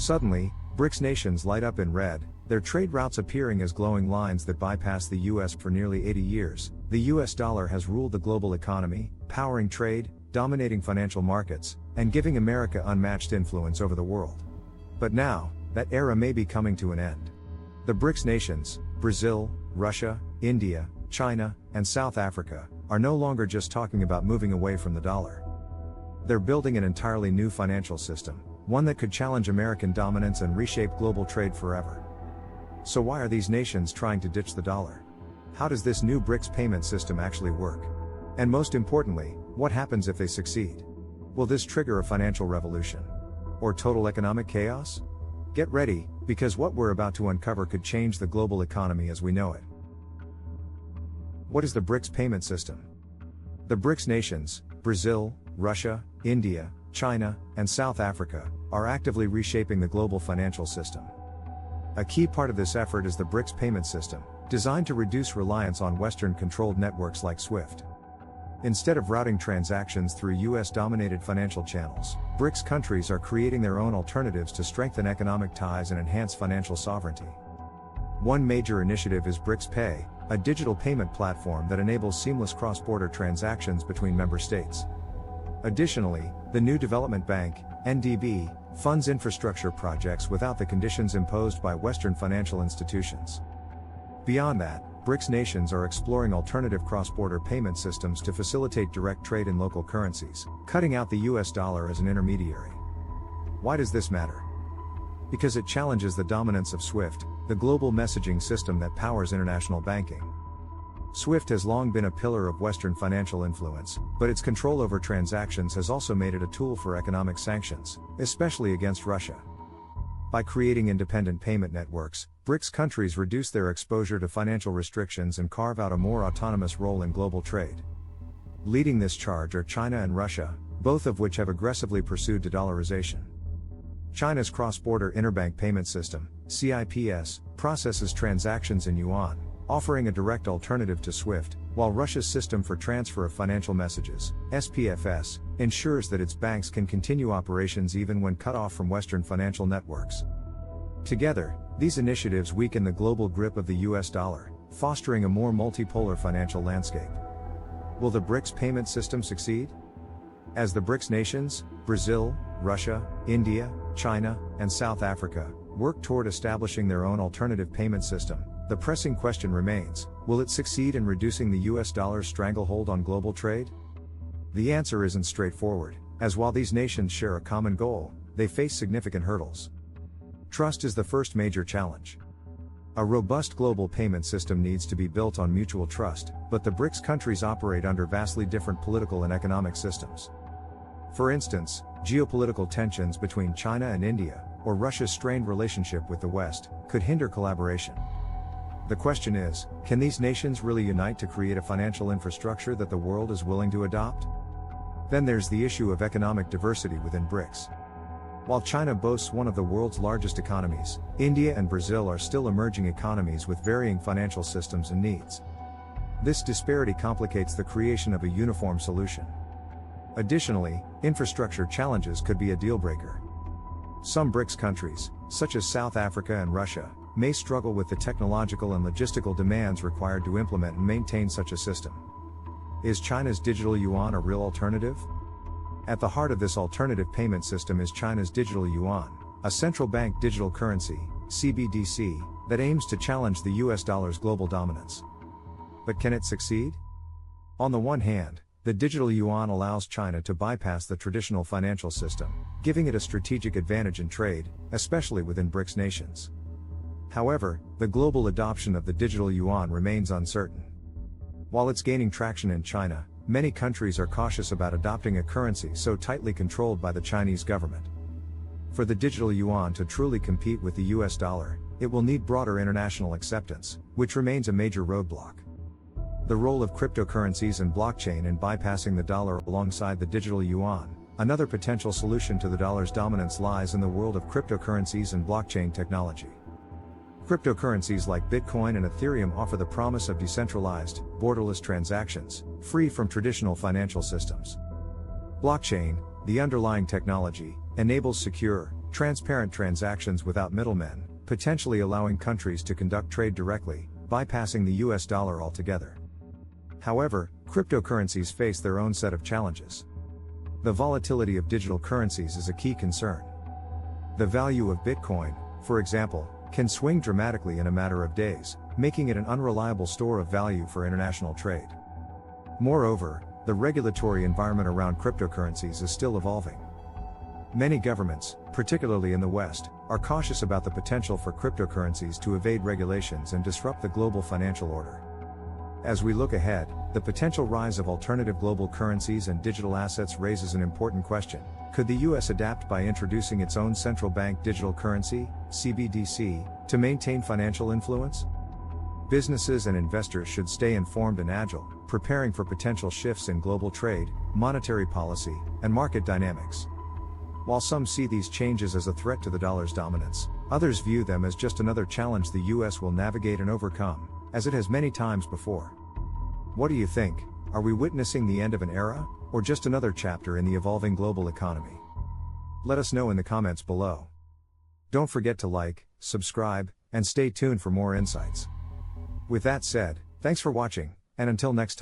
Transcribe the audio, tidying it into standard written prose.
Suddenly, BRICS nations light up in red, their trade routes appearing as glowing lines that bypass the US. For nearly 80 years, the US dollar has ruled the global economy, powering trade, dominating financial markets, and giving America unmatched influence over the world. But now, that era may be coming to an end. The BRICS nations, Brazil, Russia, India, China, and South Africa, are no longer just talking about moving away from the dollar. They're building an entirely new financial system, one that could challenge American dominance and reshape global trade forever. So why are these nations trying to ditch the dollar? How does this new BRICS payment system actually work? And most importantly, what happens if they succeed? Will this trigger a financial revolution? Or total economic chaos? Get ready, because what we're about to uncover could change the global economy as we know it. What is the BRICS payment system? The BRICS nations, Brazil, Russia, India, China, and South Africa, are actively reshaping the global financial system. A key part of this effort is the BRICS payment system, designed to reduce reliance on Western-controlled networks like SWIFT. Instead of routing transactions through US-dominated financial channels, BRICS countries are creating their own alternatives to strengthen economic ties and enhance financial sovereignty. One major initiative is BRICS Pay, a digital payment platform that enables seamless cross-border transactions between member states. Additionally, the New Development Bank, NDB, funds infrastructure projects without the conditions imposed by Western financial institutions. Beyond that, BRICS nations are exploring alternative cross-border payment systems to facilitate direct trade in local currencies, cutting out the US dollar as an intermediary. Why does this matter? Because it challenges the dominance of SWIFT, the global messaging system that powers international banking. SWIFT has long been a pillar of Western financial influence, but its control over transactions has also made it a tool for economic sanctions, especially against Russia. By creating independent payment networks, BRICS countries reduce their exposure to financial restrictions and carve out a more autonomous role in global trade. Leading this charge are China and Russia, both of which have aggressively pursued de-dollarization. China's cross-border interbank payment system, CIPS, processes transactions in yuan, offering a direct alternative to SWIFT, while Russia's system for transfer of financial messages, SPFS, ensures that its banks can continue operations even when cut off from Western financial networks. Together, these initiatives weaken the global grip of the US dollar, fostering a more multipolar financial landscape. Will the BRICS payment system succeed? As the BRICS nations, Brazil, Russia, India, China, and South Africa, work toward establishing their own alternative payment system, the pressing question remains, will it succeed in reducing the US dollar's stranglehold on global trade? The answer isn't straightforward, as while these nations share a common goal, they face significant hurdles. Trust is the first major challenge. A robust global payment system needs to be built on mutual trust, but the BRICS countries operate under vastly different political and economic systems. For instance, geopolitical tensions between China and India, or Russia's strained relationship with the West, could hinder collaboration. The question is, can these nations really unite to create a financial infrastructure that the world is willing to adopt? Then there's the issue of economic diversity within BRICS. While China boasts one of the world's largest economies, India and Brazil are still emerging economies with varying financial systems and needs. This disparity complicates the creation of a uniform solution. Additionally, infrastructure challenges could be a deal-breaker. Some BRICS countries, such as South Africa and Russia, may struggle with the technological and logistical demands required to implement and maintain such a system. Is China's digital yuan a real alternative? At the heart of this alternative payment system is China's digital yuan, a central bank digital currency, CBDC, that aims to challenge the US dollar's global dominance. But can it succeed? On the one hand, the digital yuan allows China to bypass the traditional financial system, giving it a strategic advantage in trade, especially within BRICS nations. However, the global adoption of the digital yuan remains uncertain. While it's gaining traction in China, many countries are cautious about adopting a currency so tightly controlled by the Chinese government. For the digital yuan to truly compete with the US dollar, it will need broader international acceptance, which remains a major roadblock. The role of cryptocurrencies and blockchain in bypassing the dollar alongside the digital yuan, another potential solution to the dollar's dominance, lies in the world of cryptocurrencies and blockchain technology. Cryptocurrencies like Bitcoin and Ethereum offer the promise of decentralized, borderless transactions, free from traditional financial systems. Blockchain, the underlying technology, enables secure, transparent transactions without middlemen, potentially allowing countries to conduct trade directly, bypassing the US dollar altogether. However, cryptocurrencies face their own set of challenges. The volatility of digital currencies is a key concern. The value of Bitcoin, for example, can swing dramatically in a matter of days, making it an unreliable store of value for international trade. Moreover, the regulatory environment around cryptocurrencies is still evolving. Many governments, particularly in the West, are cautious about the potential for cryptocurrencies to evade regulations and disrupt the global financial order. As we look ahead, the potential rise of alternative global currencies and digital assets raises an important question. Could the US adapt by introducing its own central bank digital currency, CBDC, to maintain financial influence? Businesses and investors should stay informed and agile, preparing for potential shifts in global trade, monetary policy, and market dynamics. While some see these changes as a threat to the dollar's dominance, others view them as just another challenge the US will navigate and overcome, as it has many times before. What do you think? Are we witnessing the end of an era, or just another chapter in the evolving global economy? Let us know in the comments below. Don't forget to like, subscribe, and stay tuned for more insights. With that said, thanks for watching, and until next time.